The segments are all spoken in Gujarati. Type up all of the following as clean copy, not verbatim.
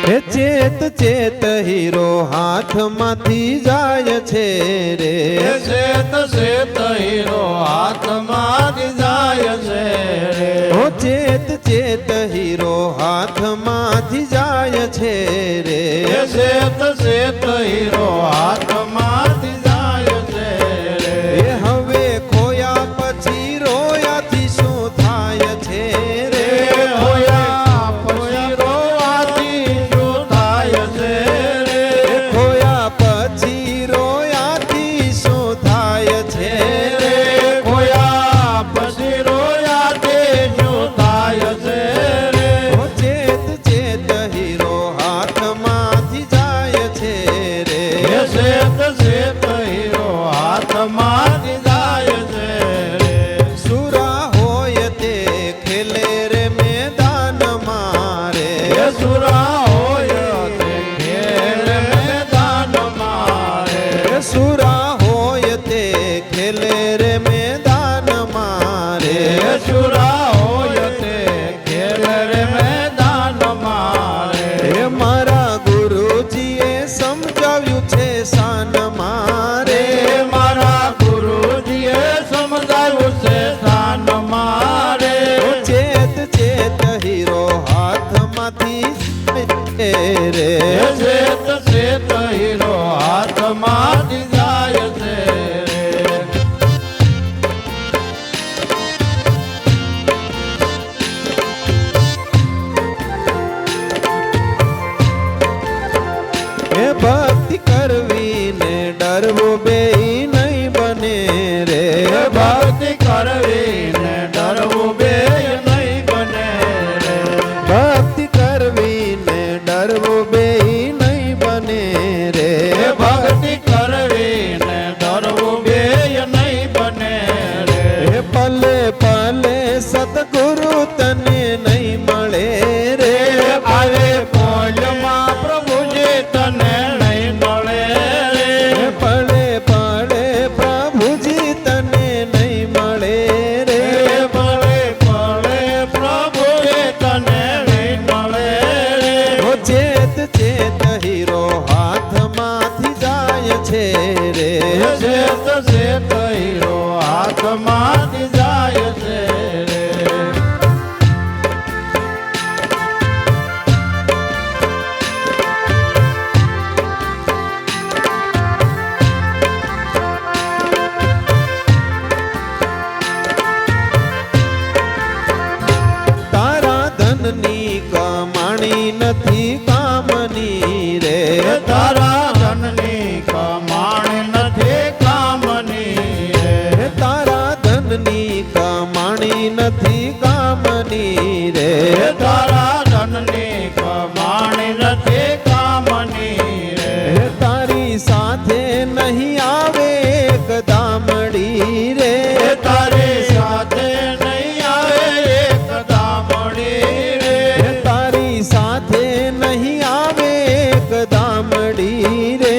હે ચેત ચેત હીરો હાથમાંથી જાય છે રે, ચેત ચેત હીરો હાથમાંથી જાય છે રે, ઓ ચેત ચેત હીરો હાથમાંથી જાય છે રે, ચેત ચેત હીરો હાથમાંથી જાય છે રે, એ હવે ખોયા પછી રોયાથી શું થાય છે રે, હોયા પછી રોવાથી શું થાય છે રે, ખોયા પછી રોયાથી શું થાય છે રે, હોયા પછી રોયાથી શું થાય છે રે, ઓ ચેત ચેત હીરો હાથમાંથી જાય છે રે, ચેત ચેત હીરો હાથમાંથી જાય છે રે, સુરા હોય તે ખેલે રે મેદાન મારે, સુરા હોય તે ખેલ મેદાન મારે, સુરા હોય તે ખેલે રે મેદાન મારે, સુરા હોય તે ખેલ રે મેદાન મારે, હે મારા ગુરુજીએ સમજાવ્યું છે શાન મારે, મારા ગુરુજીએ સમજાવ્યું છે સ્થાન મારે, ઓ ચેત ચેત હીરો હાથમાંથી રે, ચેત ચેત હીરો હાથમાંથી જાય છે રે, હે ભક્તિ કરવી ને ડરવું બેય નહીં બને રે, ભક્તિ કરવી ને ડરવું બેય નહીં બને રે, ભક્તિ કરવી ને ડરવું બેય નહીં બને રે, ભક્તિ કરવી ને ડરવું બેય નહીં બને રે, હે પલે પલે સતગુરુ તને નહીં મળે રે, આવે પોલમાં પ્રભુજી તને નહીં મળે રે, હે પલે પલે પ્રભુજી તને નહીં મળે રે, પડે પડે પ્રભુજી તને નહીં મળે રે, ઓ ચેત ચેત હીરો હાથમાંથી જાય છે રે, ચેત ચેત હીરો હાથમાંથી જાય છે રે, તારા ધનની કમાણી નથી કામની રે, તારા ધનની કમાણી નથી કામની રે, હે તારા ધનની કમાણી નથી કામની રે, તારા ધનની કમાણી નથી કામની રે, હે તારી સાથે નહીં આવે એક દામડી રે, તારી સાથે નહીં આવે એક દામડી રે, હે તારી સાથે નહીં આવે એક દામડી રે,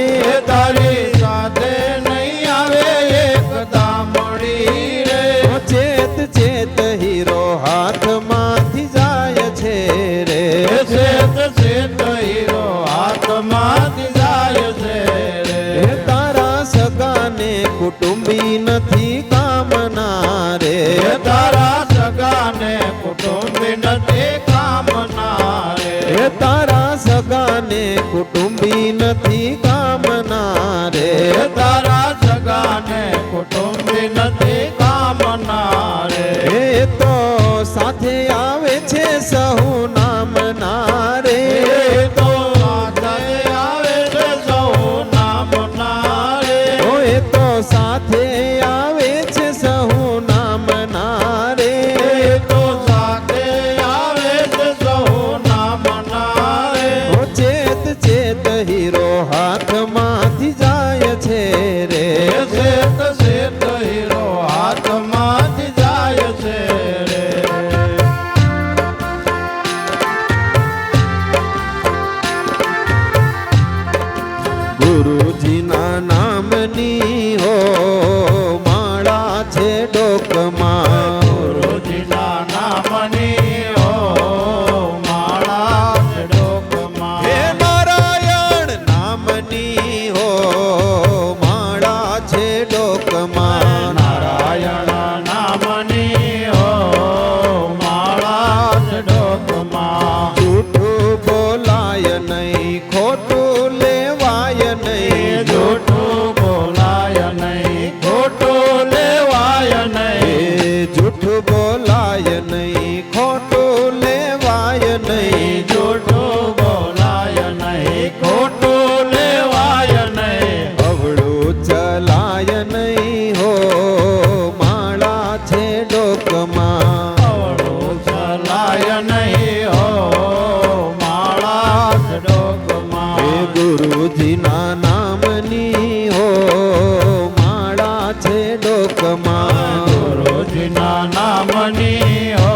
તારી સાથે નહીં આવે એક દામડી રે, ઓ ચેત ચેત હીરો હાથમાંથી જાય છે રે, ચેત ચેત હીરો હાથમાંથી જાય છે રે, હે તારા સગાને કુટુંબી નથી કામના રે, તારા સગાને કુટુંબી નથી કામના રે, હે તારા સગાને કુટુંબી નથી કામના રે, તારા સગાને કુટુંબી નથી કામના રે, એ તો સાથે આવે છે સહુ નામના રે, એ તો સાથે આવે છે સૌ નામના રે, ઓ એ તો સાથે આવે છે સહુ નામના રે, એ તો સાથે આવે છે સૌ નામના રે, ઓ ચેત ચેત ગુરુજીના નામની હો માળા છે ડોકમાં. ગુરુજીના નામની હો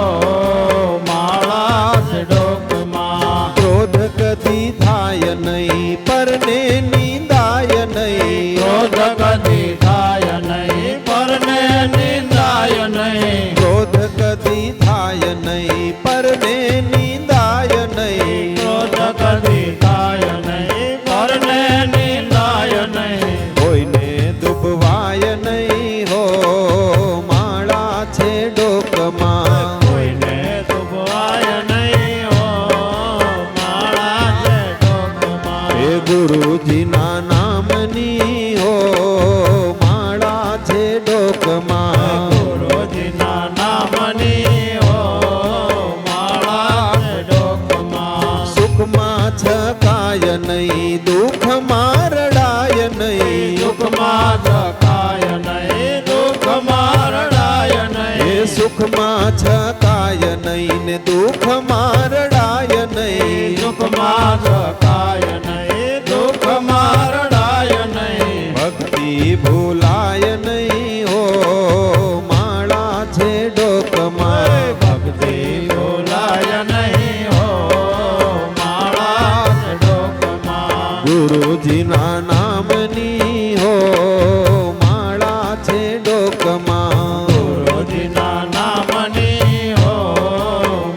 માળા છે ડોકમાં. ક્રોધ કદી થાય નહીં પરને નિંદાય નહીં. ક્રોધ કદી થાય નહીં પરને નિંદાય નહીં. ક્રોધ કદી થાય નહીં પરને નિંદાય નહીં. ક્રોધ કદી થાય નહીં પરને નિંદાય નહીં. કોઈને દુભવાય નહીં હો માળા છે ડોકમાં. કોઈને દુભવાય નહીં હો માળા છે ડોકમાં. હે ગુરુજીના નામની હો માળા છે ડોકમાં. ગુરુજીના નામની હો માળા છે ડોકમાં. સુખમાં છકાય નહીં દુઃખમાં રડાય નહીં. દુઃખમાં ધકાય નહીં દુઃખમાં રડાય હે નહીં. સુખમાં છકાય નહીં ને દુઃખમાં રડાય નહીં. દુઃખમાં ધકાય નહીં દુઃખમાં રડાય નહીં. ભક્તિ ભૂલાય નહીં હો માળા છે ડોકમાં. ભક્તિ બોલાય નહીં હો માળા છે ડોકમાં. ગુરુજીના નામની હો માળા છે ડોકમાં. ગુરુજીના નામની હો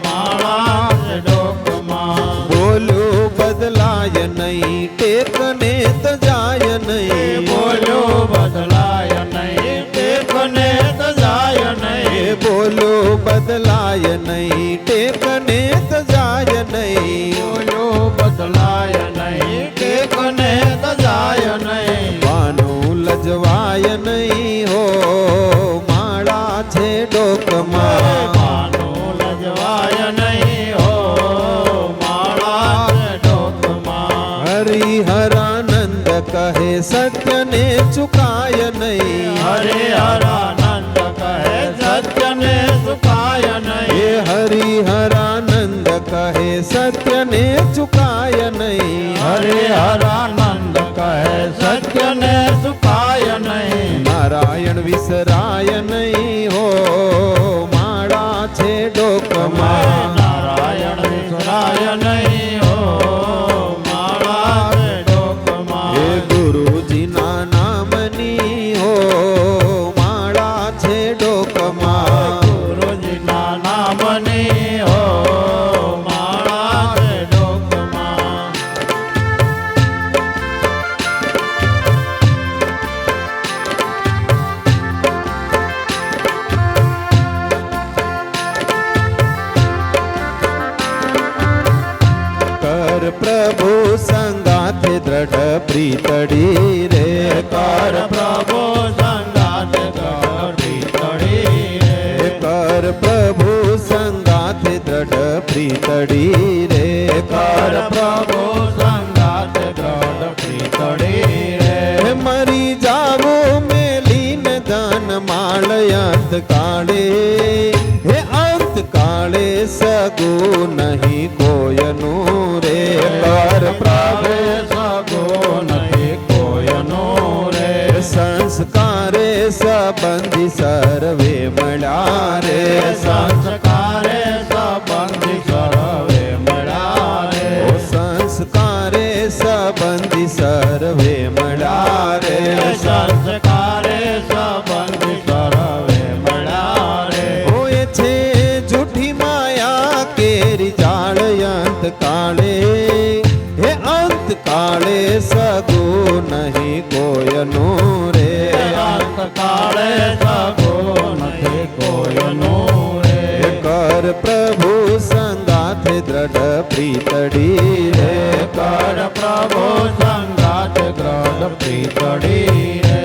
માળા છે ડોકમાં. બોલ્યું બદલાય નહીં ટેકને તજાય નહીં. બોલ્યો બદલાય નહીં ટેકને તજાય એ નહીં. બોલ્યો બદલાય નહીં ટેકને તજાય નહીં. બોલ્યો બદલાય નહીં ટેકને તજાય નહીં. વાનું લજવાય નહીં હો માળા છે ડોકમાં. માનું લજવાય નહીં હો માળા છે ડોકમાં. હરિહરાનંદ કહે સત્યને ચુકાય નહીં. હરિહરાનંદ કહે સત્યને સુકાય એ નહીં. હરિહરાનંદ કહે સત્યને ચુકાય નહીં. હરિહરાનંદ કહે સત્યને સુકાય નહીં. નારાયણ વિસરાય નહીં હો માળા છે ડોકમાં. નારાયણ વિસરાય નહીં હો માળા છે ડોકમાં. હે ગુરુજીના નામની હો માળા છે ડોકમાં. ગુરુજીના નામની હો માળા છે ડોકમાં. કર પ્રભુ સંગાથે દ્રઢ પ્રીતડી રે. કર પ્રભુ સંગાત ગઢી તળી રે. કર પ્રભુ સંગાથે દ્રઢ પ્રીતડી રે. કર પ્રભુ સંગાત ગઢી તળી રે. હે મરી જાવો મેલીન ધન માળયંત કાળે. હે અંત કાળે સગુ નહીં કોયનું રે. કર પ્રભુ સગો નહીં કોયનો રે. સંસ્કારે સંબંધી સર્વે મળ્યા રે. સંસ્કારે સંબંધી સર્વે મળ્યા રે. સંસ્કારે સંબંધી સર્વે મળ્યા રે. સંસ્કારે સંબંધી સર્વે મળ્યા રે. હોય છે જૂઠી માયા કેરી જાળ અંત કાળે. હે અંત કાળે સગો નહીં કોયનું રે. અંત કાળે સગો નથી કોયનો રે. કર પ્રભુ સંગાથે દ્રઢ પ્રીતડી રે. કર પ્રભુ સંગાત ગ્રઢ પ્રીતડી રે.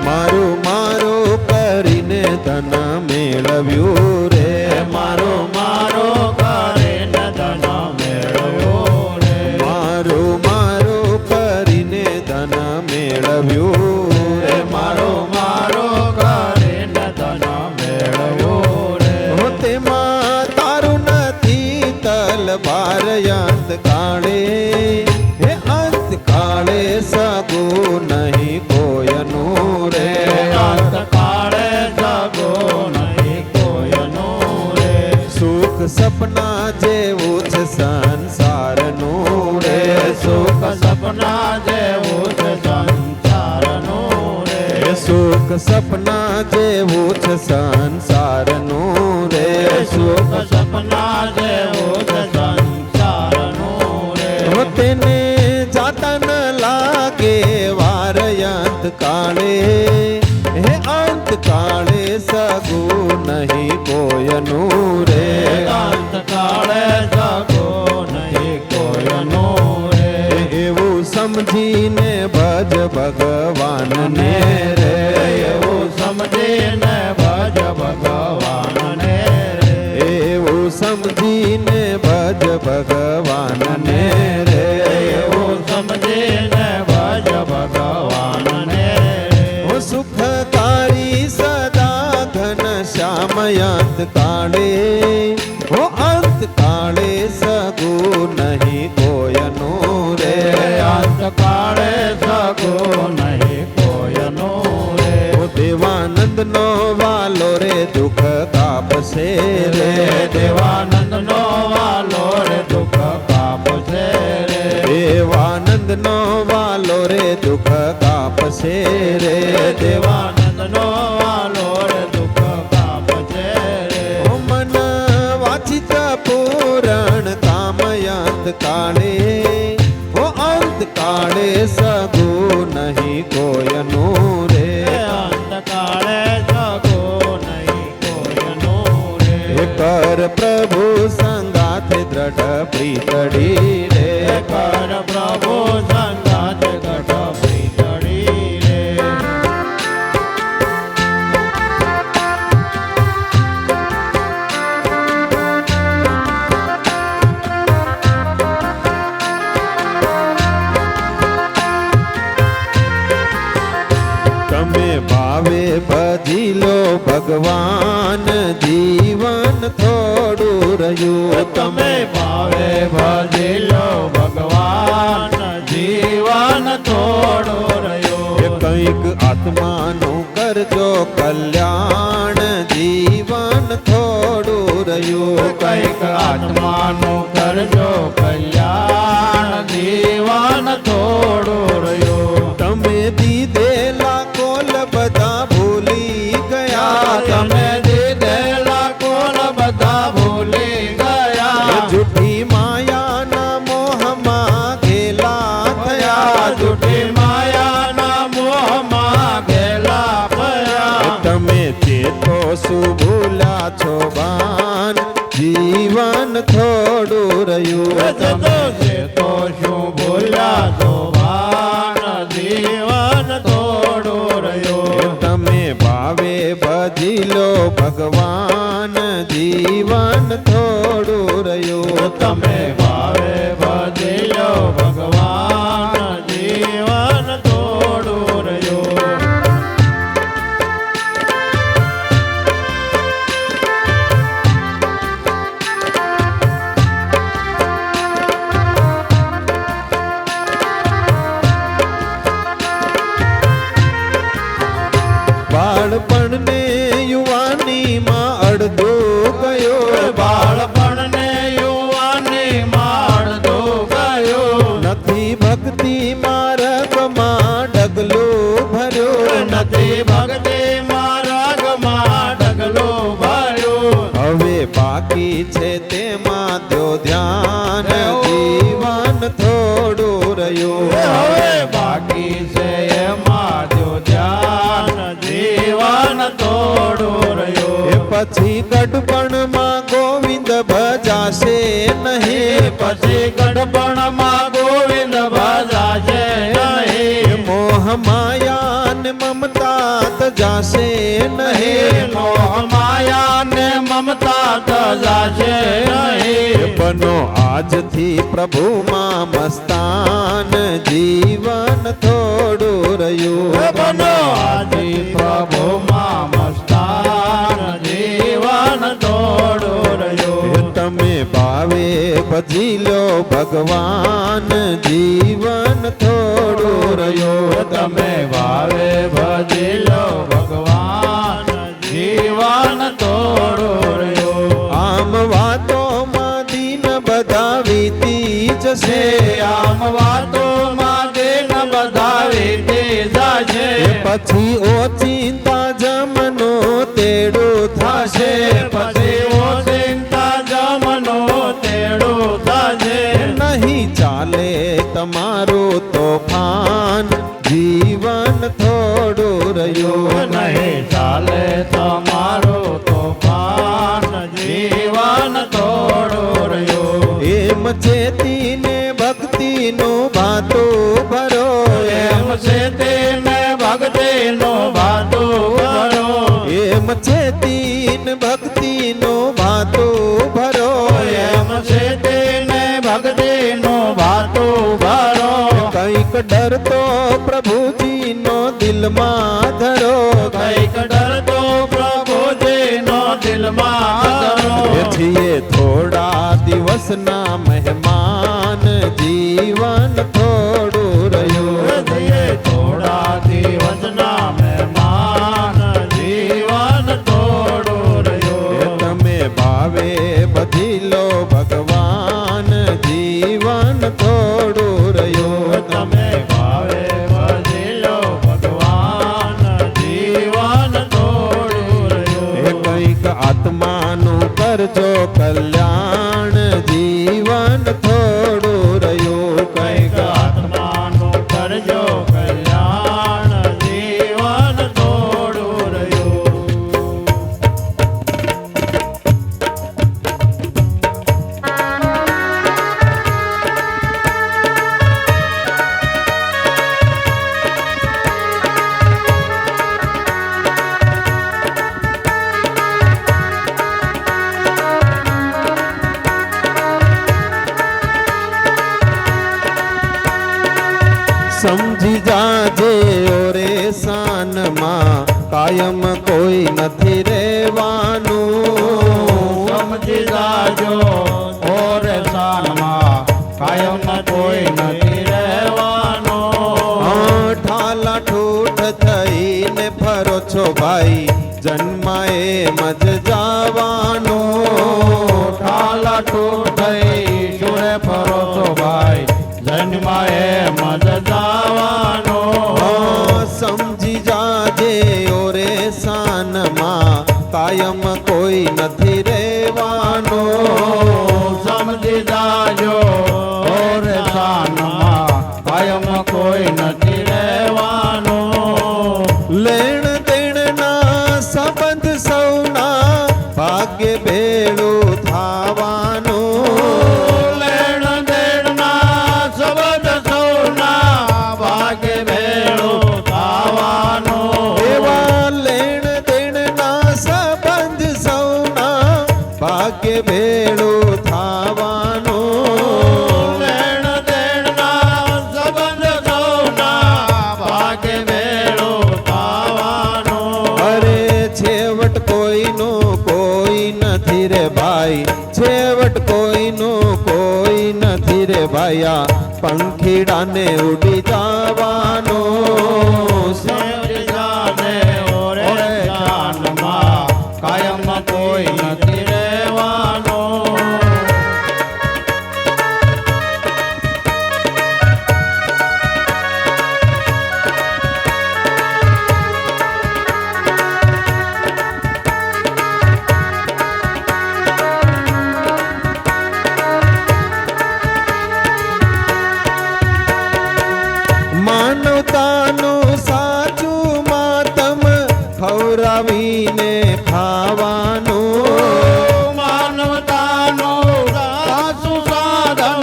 મારું મારું કરીને ધન મેળવ્યું રે. મારો મારો કરીને ધન મેળવ્યો રે. મારું મારું કરીને ધન મેળવ્યું રે. મારો મારો કરીને ધન સપના જેવું છે સંસારનું રે સુખ સપના જેવું છે સંસારનું રે તેને જાતા ન લાગે વાર અંત કાળે હે અંત કાળે સગું નહીં કોયનું રે અંત કાળે સગો નહીં કોયનું રે એવું સમજીને ભજ ભગવાનને રે એવું સમજીને ભજ ભગવાનને રે એવું સમજીને ભજ ભગવાનને રે એવું સમજીને ભજ ભગવાનને રે ઓ સુખકારી સદા ઘન શ્યામયંત કાળે ઓ અંત કાળે સગું નહીં કોયનું રે અંત કાળે સગો નહીં કોયનું રે ઓ દેવાનંદ નો વાલો રે દુઃખ કાપશે રે દેવાનંદ નો વાલો રે દુઃખ કાપશે રે દેવાનંદ નો વાલો રે દુઃખ કાપશે રે દેવાનંદ નો વાલો રે દુઃખ કાપશે રે ઓ મન વાચિત પૂરણ કામયંત કાળે ઓ અંત કાળે સગું નહીં કોયનું રે અંત કાળે સગો નહીં કોયનું રે હે કર પ્રભુ સંગાથે દ્રઢ પ્રીતડી રે કર પ્રભુ સંગાત ગઢ પ્રીતડી રે તમે ભાવે ભજી લો ભગવાન જીવન થોડું રહ્યું તમે ભાવે ભજી લો ભગવાન જીવન થોડો રહ્યો એ કંઈક આત્માનું કરજો કલ્યાણ જીવન થોડું રહ્યું કંઈક આત્માનું કરજો કલ્યાણ જીવન થોડો રહ્યો તમે દીધેલા કોલ બધા ભૂલી ગયા તમે દીધેલા કોલ બધા ભૂલી એ ગયા જૂઠી માયાના મોહમાં ઘેલા થયા જૂઠી માયાના મોહમાં ઘેલા ભયા તમે ચેતો શું ભૂલ્યા છો બાન જીવન થોડું રહ્યું તો શું બોલ્યા તો ભાન જીવન થોડો રહ્યો તમે ભાવે ભજી લો ભગવાન જીવન થોડું રહ્યું તમે ભાવે ભજ્યો ભગવાન જીવન થોડો રહ્યો બાળપણને યુવાનીમાં અડધો ગયો બાળપણને યુવાની માળતો ગયો નથી ભક્તિ માર્ગમાં ડગલો ભર્યો નથી ભક્તિ માર્ગમાં ડગલો ભર્યો હવે બાકી છે તેમાં તો ધ્યાન જીવન થોડું રહ્યું હવે બાકી છે એમાં જો ધ્યાન જીવન થોડો રહ્યો એ પછી ગઢપણમાં ગોવિંદ ભજાશે નહીં પછી ગઢપણમાં ગોવિંદ ભજાશે નહીં મોહ માયા ને મમતા તજાશે નહીં મોહ માયા ને મમતા તજાશે નહીં બનો આજથી પ્રભુમાં મસ્તાન જીવન થોડું રહ્યું બનો આજી પ્રભુમાં મસ્તાન જીવન થોડો રહ્યો તમે ભાવે ભજી લો ભગવાન જીવન થોડું રહ્યું તમે ભાવે ભજી લો ભગવાન જીવન થોડો રહ્યો આમ વાતોમાં દીન બધા વીતી જશે આમ વાતોમાં દિન બધા વીતી જશે પછી ઓ ચિંતા તમારું તોફાન જીવન થોડું રહ્યું નહીં ચાલે તમારું તોફાન જીવન થોડું રહ્યું એમ ચેતીને ભક્તિનું ભાતું ભરો એમ છે તેને ભક્તિનો ભાતું ભરો એમ ચેતીન ભક્તિનું ભાતું ભરો એમ છે તેને ભક્તિનો ભાતું ભરો કંઈક ડર તો પ્રભુજીનો દિલમાં ધરો કઈક ડર તો પ્રભુજીનો દિલમાં ધરો છીએ થોડા દિવસના મહેમાન જીવન થોડું રહ્યું છીએ થોડા દિવસના મહેમાન જીવન થોડું રહ્યું તમે ભાવે બધી લો ભગવાન જીવન થોડું રહ્યું તમે ભાવે ભજેલો ભગવાન જીવન થોડું રહ્યું કંઈક આત્માનું કરજો કલ્યાણ જીવન થોડું રહ્યું કઈક આત્માનું કરજો કલ્યાણ જીવન થોડું રહ્યું સમજી જાજે ઓરે સાનમાં કાયમ કોઈ નથી રહેવાનું સમજી જાજો ઓર સાનમાં કાયમ કોઈ નથી રહેવાનો ઠાલા ઠૂઠ થઈને ફરો છો ભાઈ જન્માએ મજ જવાનું ઠાલા ઠૂઠઈ સુરે ફરો છો ભાઈ જન્માએ મજ જવાનો સમજી જાજે ઓરે સાનમાં કાયમ કોઈ નથી રહેવાનું સમજી જાજો ઓર સાનમાં કાયમ કોઈ નથી રહેવાનો લેણ દેણના સંબંધ સૌના ભાગ્ય ભેળું થાવાનું લેણ દેણના સંબંધ સૌના ભાગ્ય ભેળું થવાનું એવા લેણ દેણના સંબંધ સૌના ભાગ્ય ભેળું થાવાનું લેણ દેણના સંબંધ સૌના ભાગ્ય ભેળું થવાનું અરે છેવટ કોઈનું કોઈ નથી રે ભાઈ છેવટ કોઈનું કોઈ નથી રે ભાઈ પંખીડાને ઉડી જવાનું સમજી જાને ઓરે જાનમાં કાયમ કોઈ નથી રહેવાનો માનવતાનું સાચું માતમ ખવડાવીને ખાવાનું માનવતાનું સાચું સાધન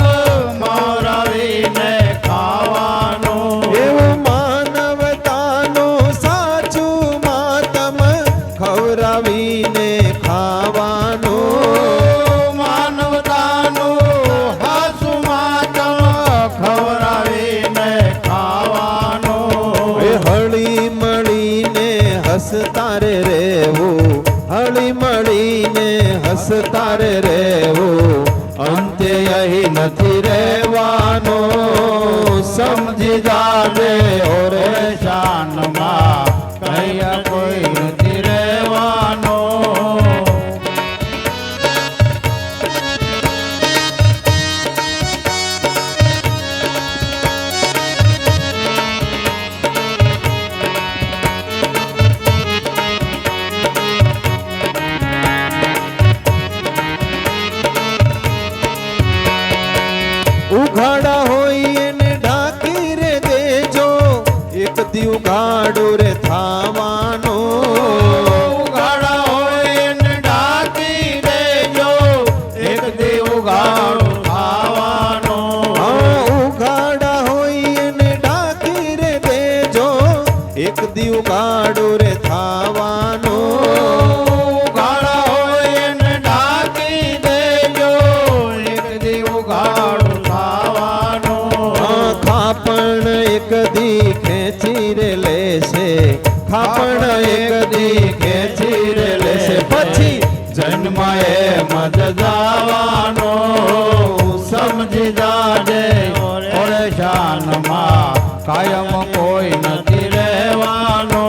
મોરાવીને ખાવાનું એવું માનવતાનું સાચું માતમ ખવડાવીને ખાવાનું માનવતાનું હાસુ માતમ ખવડાવીને ખાવાનું હળી મળીને હસતા રે રહેવું હળી મળીને હસતા રે રહેવું અંતે અહીં નથી રહેવાનું સમજી જાજે ઓરે શાનમાં કઈ કોઈ નથી રહેવાનો ઉઘાડા હોય એને ઉઘાડું રે થાવાનું ઉઘાડા હોય ને ઢાંકી દેજો એક દી ઉઘાડું ખાવાનું ઉઘાડા હોય ને ઢાંકી રે દેજો એક દી ઉઘાડું રે થાવાનું ઉઘાડા હોય ને ઢાંકી દેજો એક દી ઉઘાડું ખાવાનું ખાપણ એક દી ખેંચી રે લેશે ખાપણ એક દી ખેંચી રે લેશે પછી જન્મ એમ જ જવાનો સમજી જાજે ઓરે શાનમાં કાયમ કોઈ નથી રહેવાનો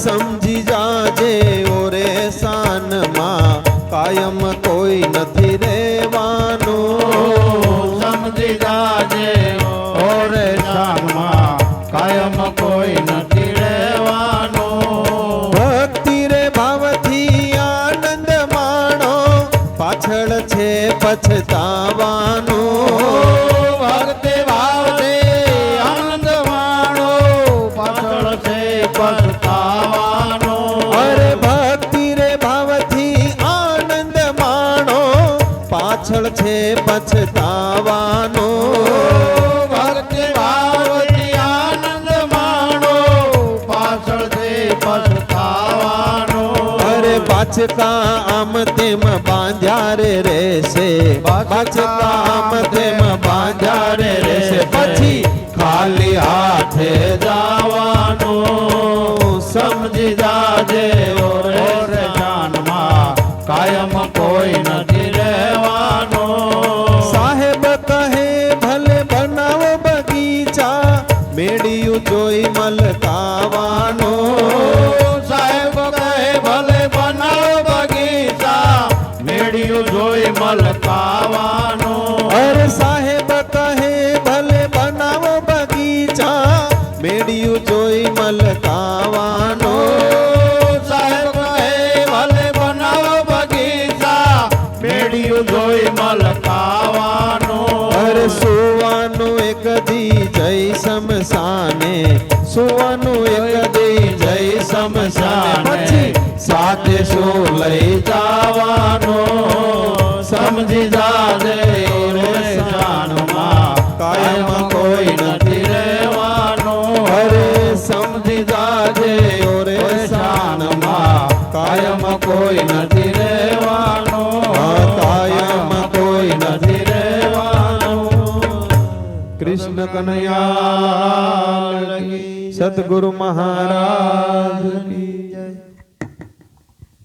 સમજી જાજે ઓરે શાનમાં કાયમ કોઈ નથી રહેવાનું સમજી જાજે ઓરે શાનમાં કાયમ કોઈ નથી રહેવાનો ભક્તિ રે ભાવથી આનંદ માણો પાછળ છે પછતાવાનું ભક્તિ ભાવથી આનંદ માણો પાછળ છે પછતાવાનો અરે ભક્તિ રે ભાવથી આનંદ માણો પાછળ છે પછતાવાનું ભક્તિ ભાવથી આનંદ માણો પાછળ છે પછતાવાનો અરે પાછકા આમ તેમ બાંધ્યા રે રહેશે પાછકા આમ તેમ બાંધ્યા રે રહેશે પછી ખાલી હાથે જવાનું સમજી જાજે ઓરે જાનમાં કાયમ કોઈ નથી રહેવાનો સાહેબ કહે ભલે બનાવો બગીચા મેળિયું જોઈ મલકાવાનો સાહેબ કહે ભલે બનાવો બગીચા મેળિયું જોઈ મલકાવાનો અરે સાહેબ કહે ભલે બનાવો બગીચા મેળિયું જોઈ મલકાવાનો સાહેબ કહે ભલે બનાવો બગીચા મેળિયું જોઈ મલકાવાનો અરે સુવાનું એક દી જય શમશાને સુવાનું એક દી જય શમશાને પછી સાથે શું લઈ જવાનો સમજી જાજે રે જાનમાં કાયમ કોઈ નથી રહેવાનો અરે સમજી જાજે ઓરે શાનમાં કાયમ કોઈ નથી રહેવાનો કાયમ કોઈ નથી રહેવાનો કૃષ્ણ કનૈયા સદગુરુ મહારાજ કી